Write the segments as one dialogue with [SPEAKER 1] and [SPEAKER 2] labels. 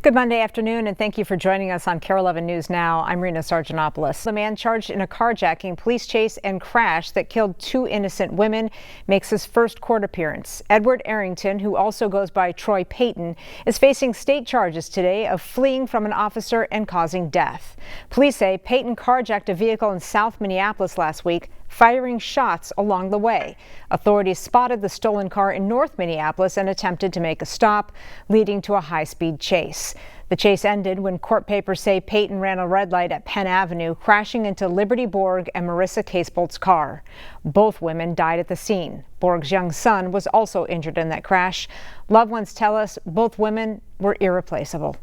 [SPEAKER 1] Good Monday afternoon, and thank you for joining us on KARE 11 News Now. I'm Rena Sargentopoulos. The man charged in a carjacking, police chase, and crash that killed 2 innocent women makes his first court appearance. Edward Arrington, who also goes by Troy Payton, is facing state charges today of fleeing from an officer and causing death. Police say Payton carjacked a vehicle in South Minneapolis last week, firing shots along the way. Authorities spotted the stolen car in North Minneapolis and attempted to make a stop, leading to a high-speed chase. The chase ended when court papers say Payton ran a red light at Penn Avenue, crashing into Liberty Borg and Marissa Casebolt's car. Both women died at the scene. Borg's young son was also injured in that crash. Loved ones tell us both women were irreplaceable.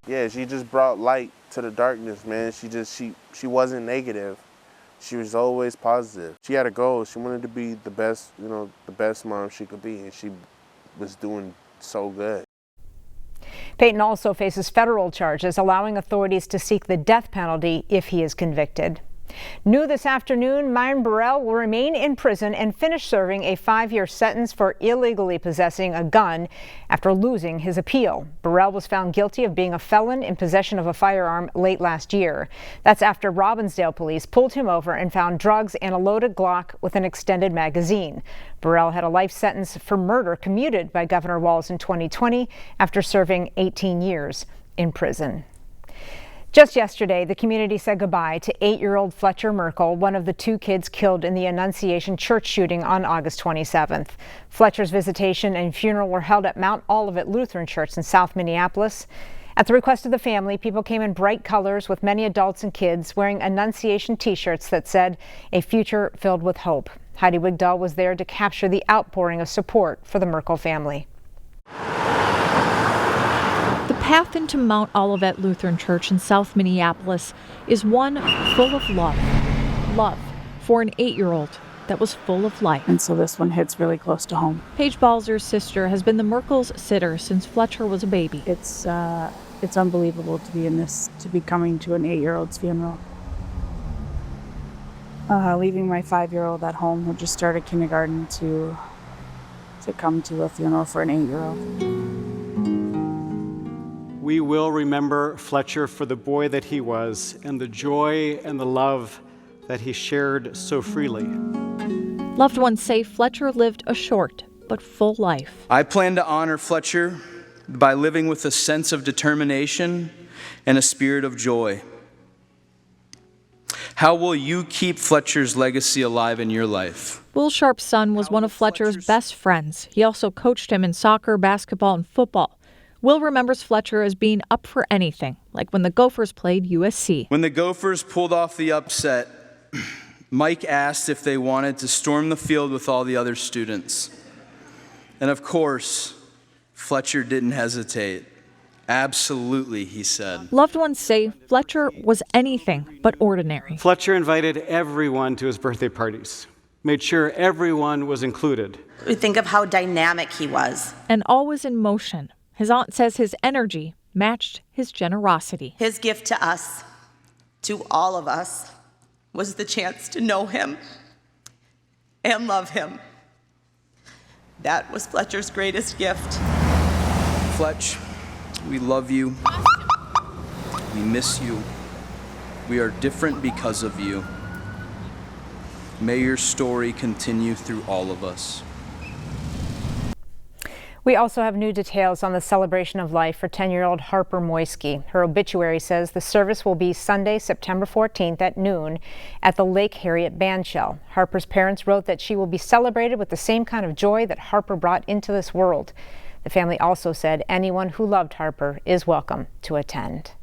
[SPEAKER 2] Yeah, she just brought light to the darkness, man. She wasn't negative. She was always positive. She had a goal. She wanted to be the best, the best mom she could be, and she was doing so good.
[SPEAKER 1] Payton also faces federal charges, allowing authorities to seek the death penalty if he is convicted. New this afternoon, Myron Burrell will remain in prison and finish serving a 5-year sentence for illegally possessing a gun after losing his appeal. Burrell was found guilty of being a felon in possession of a firearm late last year. That's after Robbinsdale police pulled him over and found drugs and a loaded Glock with an extended magazine. Burrell had a life sentence for murder commuted by Governor Walz in 2020 after serving 18 years in prison. Just yesterday, the community said goodbye to 8-year-old Fletcher Merkel, one of the 2 kids killed in the Annunciation Church shooting on August 27th. Fletcher's visitation and funeral were held at Mount Olivet Lutheran Church in South Minneapolis. At the request of the family, people came in bright colors, with many adults and kids wearing Annunciation t-shirts that said, "A future filled with hope." Heidi Wigdahl was there to capture the outpouring of support for the Merkel family.
[SPEAKER 3] The path into Mount Olivet Lutheran Church in South Minneapolis is one full of love. Love for an 8-year-old that was full of life.
[SPEAKER 4] And so this one hits really close to home.
[SPEAKER 3] Paige Balzer's sister has been the Merkel's sitter since Fletcher was a baby.
[SPEAKER 4] It's unbelievable to be coming to an 8-year-old's funeral. Leaving my 5-year-old at home who just started kindergarten to come to a funeral for an 8-year-old.
[SPEAKER 5] We will remember Fletcher for the boy that he was and the joy and the love that he shared so freely.
[SPEAKER 3] Loved ones say Fletcher lived a short but full life.
[SPEAKER 6] I plan to honor Fletcher by living with a sense of determination and a spirit of joy. How will you keep Fletcher's legacy alive in your life?
[SPEAKER 3] Will Sharp's son was one of Fletcher's best friends. He also coached him in soccer, basketball, and football. Will remembers Fletcher as being up for anything, like when the Gophers played USC.
[SPEAKER 6] When the Gophers pulled off the upset, Mike asked if they wanted to storm the field with all the other students. And of course, Fletcher didn't hesitate. Absolutely, he said.
[SPEAKER 3] Loved ones say Fletcher was anything but ordinary.
[SPEAKER 5] Fletcher invited everyone to his birthday parties, made sure everyone was included.
[SPEAKER 7] We think of how dynamic he was.
[SPEAKER 3] And always in motion. His aunt says his energy matched his generosity.
[SPEAKER 7] His gift to us, to all of us, was the chance to know him and love him. That was Fletcher's greatest gift.
[SPEAKER 6] Fletch, we love you. We miss you. We are different because of you. May your story continue through all of us.
[SPEAKER 1] We also have new details on the celebration of life for 10-year-old Harper Moisky. Her obituary says the service will be Sunday, September 14th at noon at the Lake Harriet Bandshell. Harper's parents wrote that she will be celebrated with the same kind of joy that Harper brought into this world. The family also said anyone who loved Harper is welcome to attend.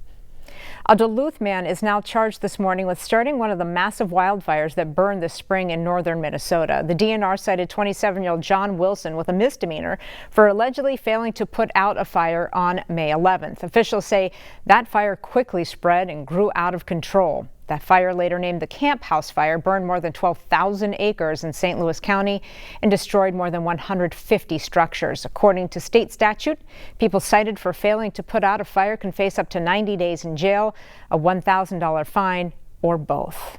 [SPEAKER 1] A Duluth man is now charged this morning with starting one of the massive wildfires that burned this spring in northern Minnesota. The DNR cited 27-year-old John Wilson with a misdemeanor for allegedly failing to put out a fire on May 11th. Officials say that fire quickly spread and grew out of control. That fire, later named the Camp House Fire, burned more than 12,000 acres in St. Louis County and destroyed more than 150 structures. According to state statute, people cited for failing to put out a fire can face up to 90 days in jail, a $1,000 fine, or both.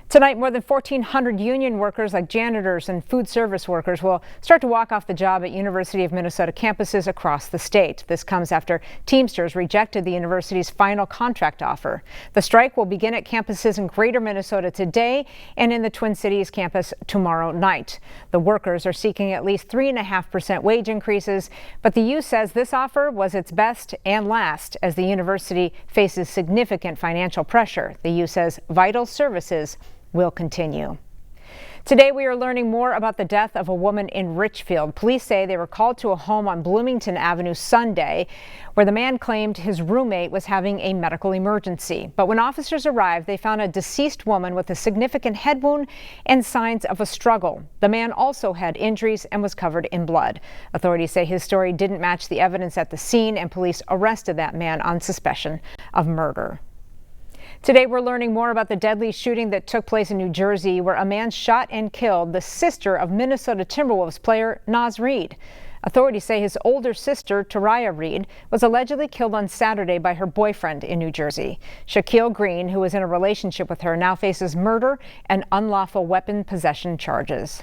[SPEAKER 1] Tonight, more than 1,400 union workers like janitors and food service workers will start to walk off the job at University of Minnesota campuses across the state. This comes after Teamsters rejected the university's final contract offer. The strike will begin at campuses in Greater Minnesota today and in the Twin Cities campus tomorrow night. The workers are seeking at least 3.5% wage increases, but the U says this offer was its best and last as the university faces significant financial pressure. The U says vital services will continue. Today, we are learning more about the death of a woman in Richfield. Police say they were called to a home on Bloomington Avenue Sunday, where the man claimed his roommate was having a medical emergency. But when officers arrived, they found a deceased woman with a significant head wound and signs of a struggle. The man also had injuries and was covered in blood. Authorities say his story didn't match the evidence at the scene, and police arrested that man on suspicion of murder. Today, we're learning more about the deadly shooting that took place in New Jersey, where a man shot and killed the sister of Minnesota Timberwolves player Naz Reid. Authorities say his older sister, Taraya Reid, was allegedly killed on Saturday by her boyfriend in New Jersey. Shaquille Green, who was in a relationship with her, now faces murder and unlawful weapon possession charges.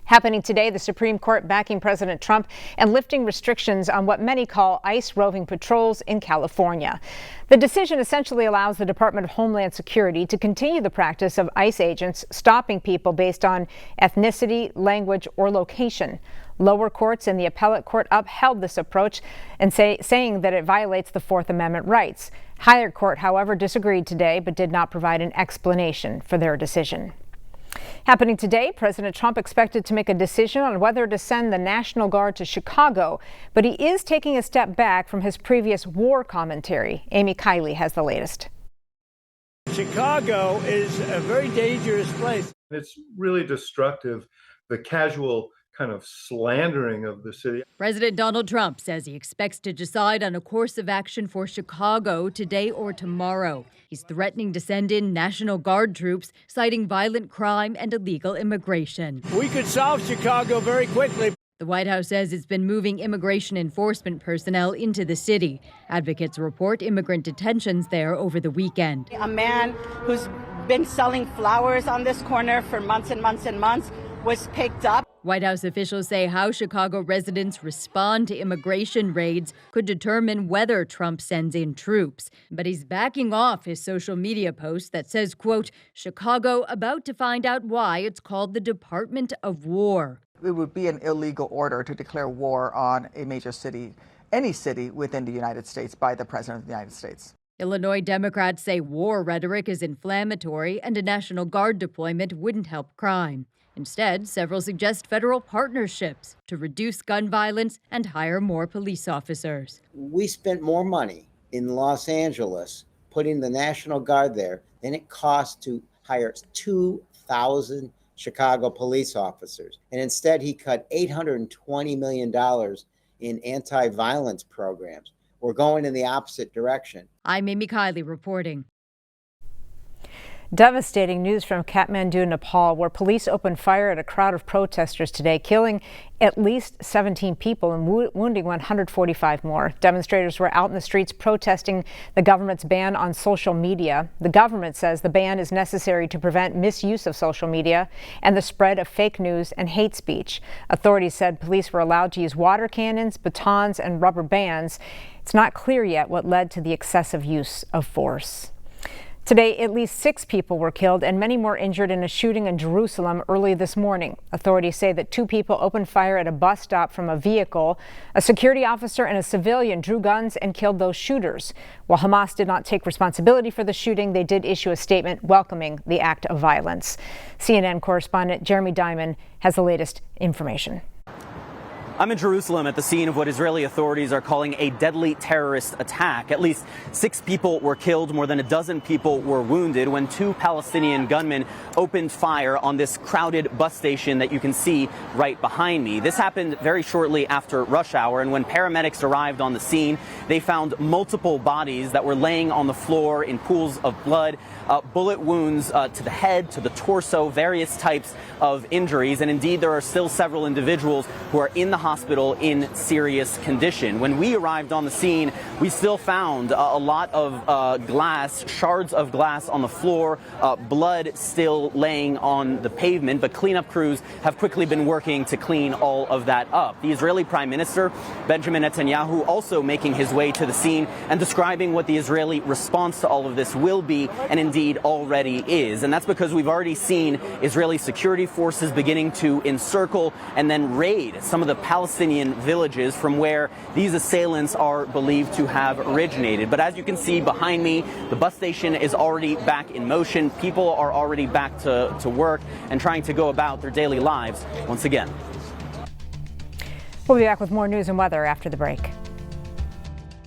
[SPEAKER 1] Happening today, the Supreme Court backing President Trump and lifting restrictions on what many call ICE roving patrols in California. The decision essentially allows the Department of Homeland Security to continue the practice of ICE agents stopping people based on ethnicity, language, or location. Lower courts and the appellate court upheld this approach and saying that it violates the Fourth Amendment rights. Higher court, however, disagreed today but did not provide an explanation for their decision. Happening today, President Trump expected to make a decision on whether to send the National Guard to Chicago, but he is taking a step back from his previous war commentary. Amy Kiley has the latest.
[SPEAKER 8] Chicago is a very dangerous place.
[SPEAKER 9] It's really destructive, the casual kind of slandering of the city.
[SPEAKER 10] President Donald Trump says he expects to decide on a course of action for Chicago today or tomorrow. He's threatening to send in National Guard troops, citing violent crime and illegal immigration.
[SPEAKER 8] We could solve Chicago very quickly.
[SPEAKER 10] The White House says it's been moving immigration enforcement personnel into the city. Advocates report immigrant detentions there over the weekend.
[SPEAKER 11] A man who's been selling flowers on this corner for months and months and months was picked up.
[SPEAKER 10] White House officials say how Chicago residents respond to immigration raids could determine whether Trump sends in troops. But he's backing off his social media post that says, quote, Chicago about to find out why it's called the Department of War.
[SPEAKER 12] It would be an illegal order to declare war on a major city, any city within the United States by the President of the United States.
[SPEAKER 10] Illinois Democrats say war rhetoric is inflammatory and a National Guard deployment wouldn't help crime. Instead, several suggest federal partnerships to reduce gun violence and hire more police officers.
[SPEAKER 13] We spent more money in Los Angeles putting the National Guard there than it cost to hire 2,000 Chicago police officers. And instead, he cut $820 million in anti-violence programs. We're going in the opposite direction.
[SPEAKER 10] I'm Amy Kiley reporting.
[SPEAKER 1] Devastating news from Kathmandu, Nepal, where police opened fire at a crowd of protesters today, killing at least 17 people and wounding 145 more. Demonstrators were out in the streets protesting the government's ban on social media. The government says the ban is necessary to prevent misuse of social media and the spread of fake news and hate speech. Authorities said police were allowed to use water cannons, batons, and rubber bands. It's not clear yet what led to the excessive use of force. Today, at least 6 people were killed and many more injured in a shooting in Jerusalem early this morning. Authorities say that 2 people opened fire at a bus stop from a vehicle. A security officer and a civilian drew guns and killed those shooters. While Hamas did not take responsibility for the shooting, they did issue a statement welcoming the act of violence. CNN correspondent Jeremy Diamond has the latest information.
[SPEAKER 14] I'm in Jerusalem at the scene of what Israeli authorities are calling a deadly terrorist attack. At least 6 people were killed, more than a dozen people were wounded when 2 Palestinian gunmen opened fire on this crowded bus station that you can see right behind me. This happened very shortly after rush hour, and when paramedics arrived on the scene, they found multiple bodies that were laying on the floor in pools of blood, bullet wounds to the head, to the torso, various types of injuries. And indeed, there are still several individuals who are in the hospital hospital in serious condition. When we arrived on the scene, we still found a lot of glass, shards of glass on the floor, blood still laying on the pavement, but cleanup crews have quickly been working to clean all of that up. The Israeli Prime Minister, Benjamin Netanyahu, also making his way to the scene and describing what the Israeli response to all of this will be, and indeed already is. And that's because we've already seen Israeli security forces beginning to encircle and then raid some of the Palestinian villages from where these assailants are believed to have originated. But as you can see behind me, the bus station is already back in motion. People are already back to work and trying to go about their daily lives once again.
[SPEAKER 1] We'll be back with more news and weather after the break.